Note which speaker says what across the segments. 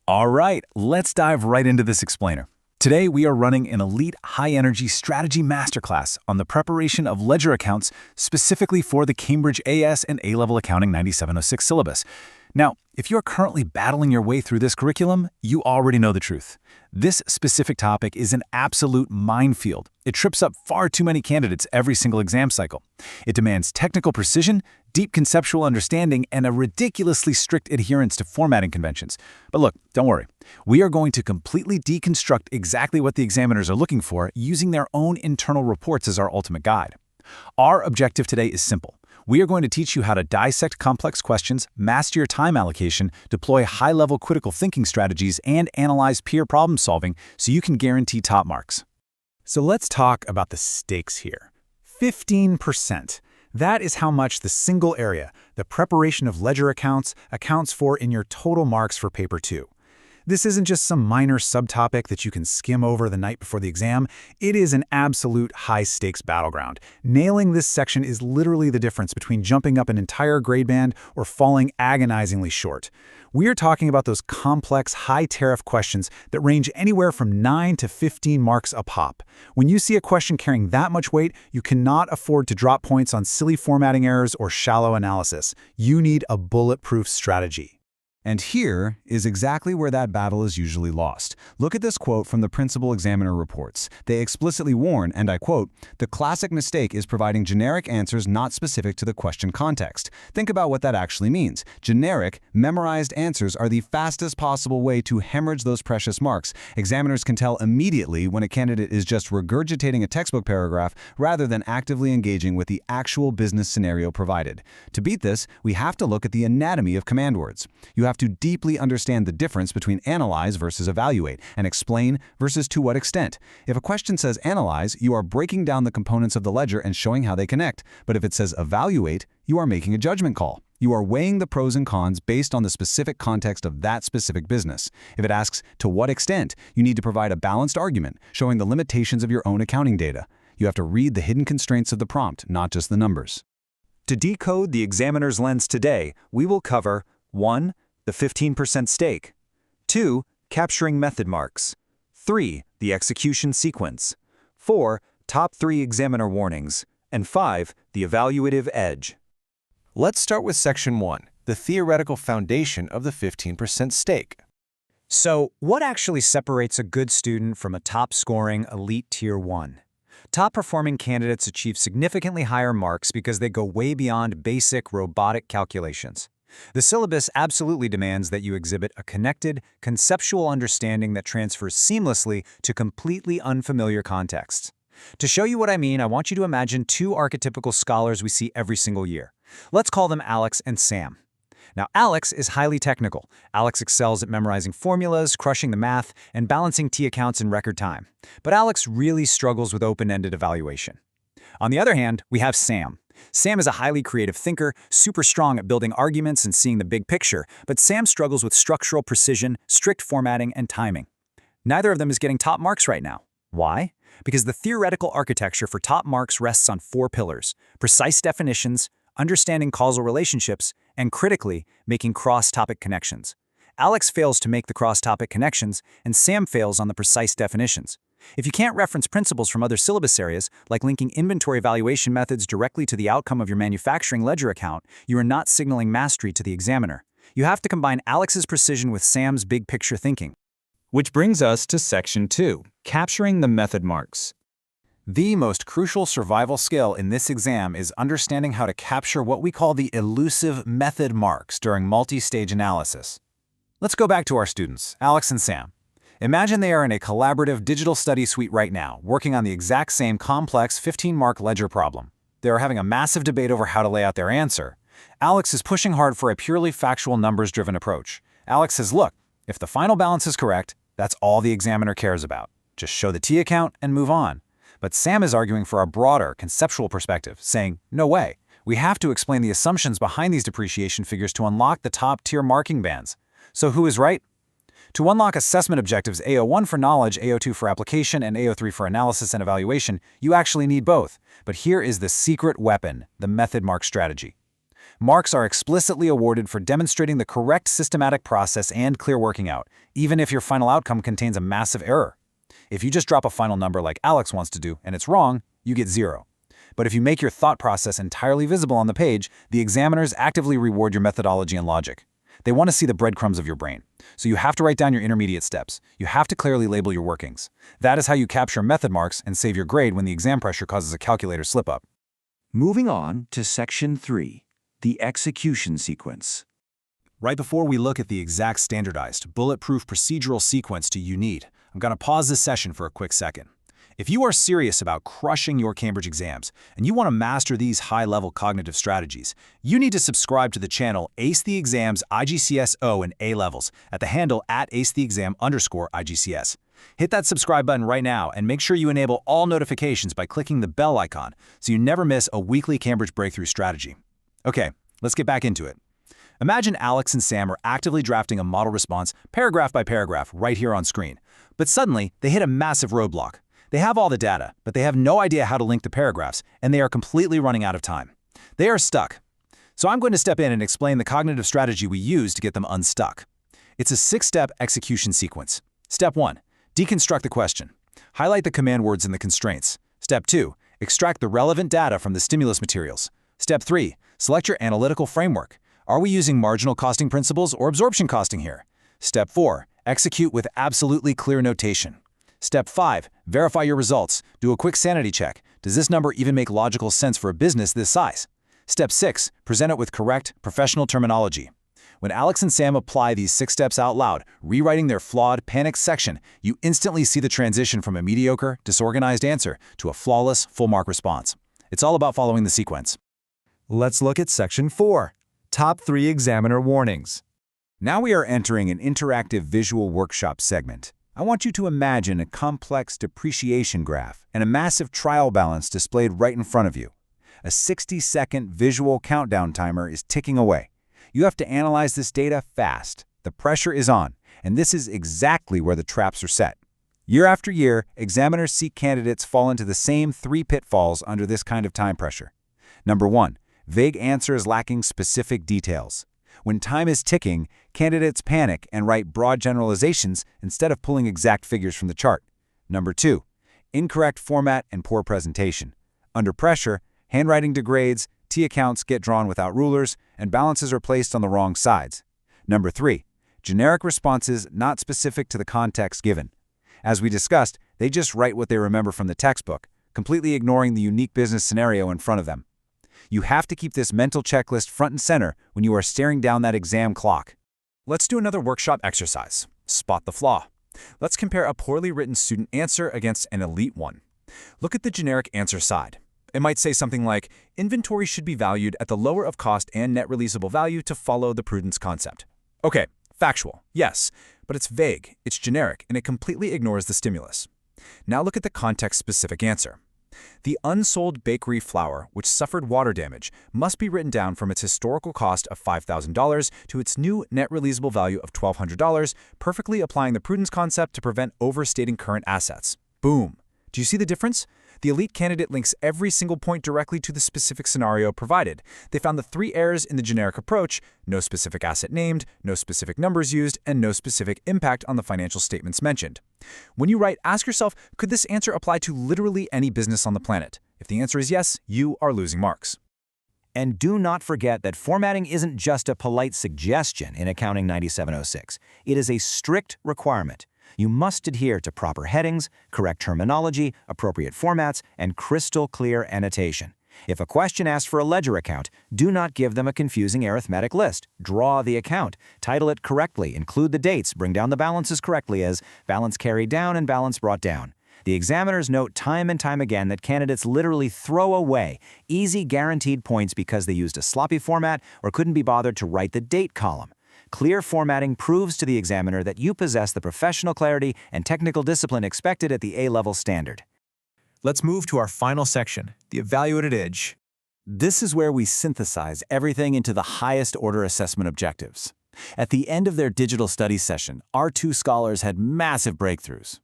Speaker 1: All right, let's dive right into this explainer. Today, we are running an elite high-energy strategy masterclass on the preparation of ledger accounts specifically for the Cambridge AS and A-Level Accounting 9706 syllabus. Now, if you're currently battling your way through this curriculum, you already know the truth. This specific topic is an absolute minefield. It trips up far too many candidates every single exam cycle. It demands technical precision, deep conceptual understanding, and a ridiculously strict adherence to formatting conventions. But look, don't worry. We are going to completely deconstruct exactly what the examiners are looking for using their own internal reports as our ultimate guide. Our objective today is simple. We are going to teach you how to dissect complex questions, master your time allocation, deploy high-level critical thinking strategies, and analyze peer problem solving so you can guarantee top marks. So let's talk about the stakes here. 15%. That is how much the single area, the preparation of ledger accounts, accounts for in your total marks for Paper 2. This isn't just some minor subtopic that you can skim over the night before the exam. It is an absolute high-stakes battleground. Nailing this section is literally the difference between jumping up an entire grade band or falling agonizingly short. We are talking about those complex, high-tariff questions that range anywhere from 9 to 15 marks a pop. When you see a question carrying that much weight, you cannot afford to drop points on silly formatting errors or shallow analysis. You need a bulletproof strategy.
Speaker 2: And here is exactly where that battle is usually lost. Look at this quote from the principal examiner reports. They explicitly warn, and I quote, "The classic mistake is providing generic answers not specific to the question context." Think about what that actually means. Generic, memorized answers are the fastest possible way to hemorrhage those precious marks. Examiners can tell immediately when a candidate is just regurgitating a textbook paragraph rather than actively engaging with the actual business scenario provided. To beat this, we have to look at the anatomy of command words. You have to deeply understand the difference between analyze versus evaluate, and explain versus to what extent. If a question says analyze, you are breaking down the components of the ledger and showing how they connect. But if it says evaluate, you are making a judgment call. You are weighing the pros and cons based on the specific context of that specific business. If it asks to what extent, you need to provide a balanced argument, showing the limitations of your own accounting data. You have to read the hidden constraints of the prompt, not just the numbers.
Speaker 1: To decode the examiner's lens today, we will cover 1. The 15% stake. 2. Capturing method marks. 3. The execution sequence. 4. Top 3 examiner warnings. And 5. The evaluative edge.
Speaker 3: Let's start with Section 1, the theoretical foundation of the 15% stake.
Speaker 4: So, what actually separates a good student from a top-scoring elite Tier 1? Top-performing candidates achieve significantly higher marks because they go way beyond basic robotic calculations. The syllabus absolutely demands that you exhibit a connected, conceptual understanding that transfers seamlessly to completely unfamiliar contexts. To show you what I mean, I want you to imagine two archetypical scholars we see every single year. Let's call them Alex and Sam. Now, Alex is highly technical. Alex excels at memorizing formulas, crushing the math, and balancing T accounts in record time. But Alex really struggles with open-ended evaluation. On the other hand, we have Sam. Sam is a highly creative thinker, super strong at building arguments and seeing the big picture, but Sam struggles with structural precision, strict formatting, and timing. Neither of them is getting top marks right now. Why? Because the theoretical architecture for top marks rests on 4 pillars: precise definitions, understanding causal relationships, and critically, making cross-topic connections. Alex fails to make the cross-topic connections, and Sam fails on the precise definitions. If you can't reference principles from other syllabus areas, like linking inventory valuation methods directly to the outcome of your manufacturing ledger account, you are not signaling mastery to the examiner. You have to combine Alex's precision with Sam's big-picture thinking.
Speaker 5: Which brings us to Section 2, capturing the method marks.
Speaker 1: The most crucial survival skill in this exam is understanding how to capture what we call the elusive method marks during multi-stage analysis. Let's go back to our students, Alex and Sam. Imagine they are in a collaborative digital study suite right now, working on the exact same complex 15-mark ledger problem. They are having a massive debate over how to lay out their answer. Alex is pushing hard for a purely factual numbers-driven approach. Alex says, look, if the final balance is correct, that's all the examiner cares about. Just show the T account and move on. But Sam is arguing for a broader, conceptual perspective, saying, no way. We have to explain the assumptions behind these depreciation figures to unlock the top-tier marking bands. So who is right? To unlock assessment objectives AO1 for knowledge, AO2 for application, and AO3 for analysis and evaluation, you actually need both. But here is the secret weapon, the method mark strategy. Marks are explicitly awarded for demonstrating the correct systematic process and clear working out, even if your final outcome contains a massive error. If you just drop a final number like Alex wants to do and it's wrong, you get 0. But if you make your thought process entirely visible on the page, the examiners actively reward your methodology and logic. They want to see the breadcrumbs of your brain. So you have to write down your intermediate steps. You have to clearly label your workings. That is how you capture method marks and save your grade when the exam pressure causes a calculator slip-up.
Speaker 6: Moving on to Section 3, the execution sequence.
Speaker 1: Right before we look at the exact standardized, bulletproof procedural sequence you need, I'm going to pause this session for a quick second. If you are serious about crushing your Cambridge exams and you want to master these high-level cognitive strategies, you need to subscribe to the channel Ace the Exams IGCS O and A Levels at the handle @AceTheExam_IGCS. Hit that subscribe button right now and make sure you enable all notifications by clicking the bell icon so you never miss a weekly Cambridge breakthrough strategy. Okay, let's get back into it. Imagine Alex and Sam are actively drafting a model response paragraph by paragraph right here on screen. But suddenly, they hit a massive roadblock. They have all the data, but they have no idea how to link the paragraphs, and they are completely running out of time. They are stuck. So I'm going to step in and explain the cognitive strategy we use to get them unstuck. It's a 6-step execution sequence. Step 1. Deconstruct the question. Highlight the command words in the constraints. Step 2. Extract the relevant data from the stimulus materials. Step 3. Select your analytical framework. Are we using marginal costing principles or absorption costing here? Step 4. Execute with absolutely clear notation. Step 5. Verify your results. Do a quick sanity check. Does this number even make logical sense for a business this size? Step 6. Present it with correct, professional terminology. When Alex and Sam apply these 6 steps out loud, rewriting their flawed, panicked section, you instantly see the transition from a mediocre, disorganized answer to a flawless, full-mark response. It's all about following the sequence.
Speaker 4: Let's look at Section 4, Top 3 Examiner Warnings.
Speaker 2: Now we are entering an interactive visual workshop segment. I want you to imagine a complex depreciation graph and a massive trial balance displayed right in front of you. A 60-second visual countdown timer is ticking away. You have to analyze this data fast. The pressure is on, and this is exactly where the traps are set. Year after year, examiners see candidates fall into the same 3 pitfalls under this kind of time pressure. Number 1, vague answers lacking specific details. When time is ticking, candidates panic and write broad generalizations instead of pulling exact figures from the chart. Number 2, incorrect format and poor presentation. Under pressure, handwriting degrades, T-accounts get drawn without rulers, and balances are placed on the wrong sides. Number 3, generic responses not specific to the context given. As we discussed, they just write what they remember from the textbook, completely ignoring the unique business scenario in front of them. You have to keep this mental checklist front and center when you are staring down that exam clock.
Speaker 1: Let's do another workshop exercise. Spot the flaw. Let's compare a poorly written student answer against an elite one. Look at the generic answer side. It might say something like, inventory should be valued at the lower of cost and net releasable value to follow the prudence concept. Okay, factual, yes, but it's vague, it's generic, and it completely ignores the stimulus. Now look at the context-specific answer. The unsold bakery flour, which suffered water damage, must be written down from its historical cost of $5,000 to its new net releasable value of $1,200, perfectly applying the prudence concept to prevent overstating current assets. Boom! Do you see the difference? The elite candidate links every single point directly to the specific scenario provided. They found the 3 errors in the generic approach: no specific asset named, no specific numbers used, and no specific impact on the financial statements mentioned. When you write, ask yourself, could this answer apply to literally any business on the planet? If the answer is yes, you are losing marks.
Speaker 4: And do not forget that formatting isn't just a polite suggestion in Accounting 9706. It is a strict requirement. You must adhere to proper headings, correct terminology, appropriate formats, and crystal clear annotation. If a question asks for a ledger account, do not give them a confusing arithmetic list. Draw the account, title it correctly, include the dates, bring down the balances correctly as balance carried down and balance brought down. The examiners note time and time again that candidates literally throw away easy guaranteed points because they used a sloppy format or couldn't be bothered to write the date column. Clear formatting proves to the examiner that you possess the professional clarity and technical discipline expected at the A-level standard.
Speaker 3: Let's move to our final section, the evaluated edge.
Speaker 1: This is where we synthesize everything into the highest order assessment objectives. At the end of their digital studies session, our 2 scholars had massive breakthroughs.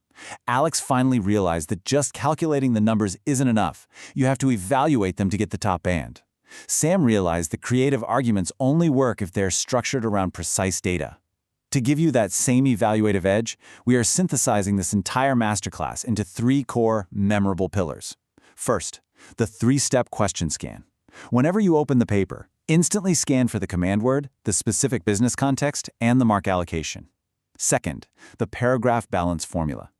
Speaker 1: Alex finally realized that just calculating the numbers isn't enough. You have to evaluate them to get the top band.
Speaker 3: Sam realized that creative arguments only work if they're structured around precise data. To give you that same evaluative edge, we are synthesizing this entire masterclass into 3 core, memorable pillars. First, the 3-step question scan. Whenever you open the paper, instantly scan for the command word, the specific business context, and the mark allocation. Second, the paragraph balance formula.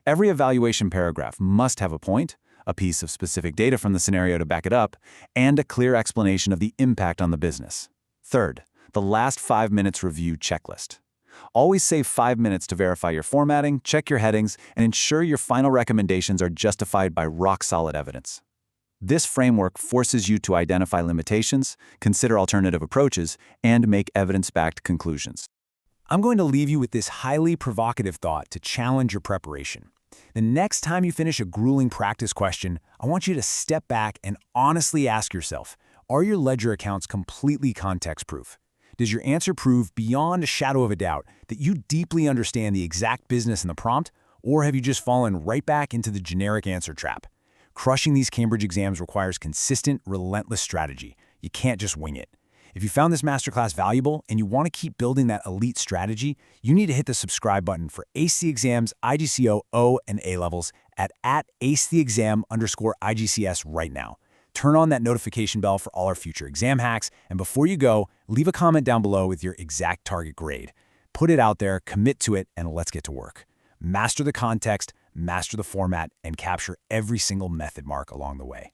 Speaker 3: Every evaluation paragraph must have a point, a piece of specific data from the scenario to back it up, and a clear explanation of the impact on the business. Third, the last 5 minutes review checklist. Always save 5 minutes to verify your formatting, check your headings, and ensure your final recommendations are justified by rock-solid evidence. This framework forces you to identify limitations, consider alternative approaches, and make evidence-backed conclusions.
Speaker 1: I'm going to leave you with this highly provocative thought to challenge your preparation. The next time you finish a grueling practice question, I want you to step back and honestly ask yourself, are your ledger accounts completely context-proof? Does your answer prove beyond a shadow of a doubt that you deeply understand the exact business in the prompt, or have you just fallen right back into the generic answer trap? Crushing these Cambridge exams requires consistent, relentless strategy. You can't just wing it. If you found this masterclass valuable and you want to keep building that elite strategy, you need to hit the subscribe button for Ace the Exams, IGCO, O, and A levels at @acetheexam_IGCS right now. Turn on that notification bell for all our future exam hacks, and before you go, leave a comment down below with your exact target grade. Put it out there, commit to it, and let's get to work. Master the context, master the format, and capture every single method mark along the way.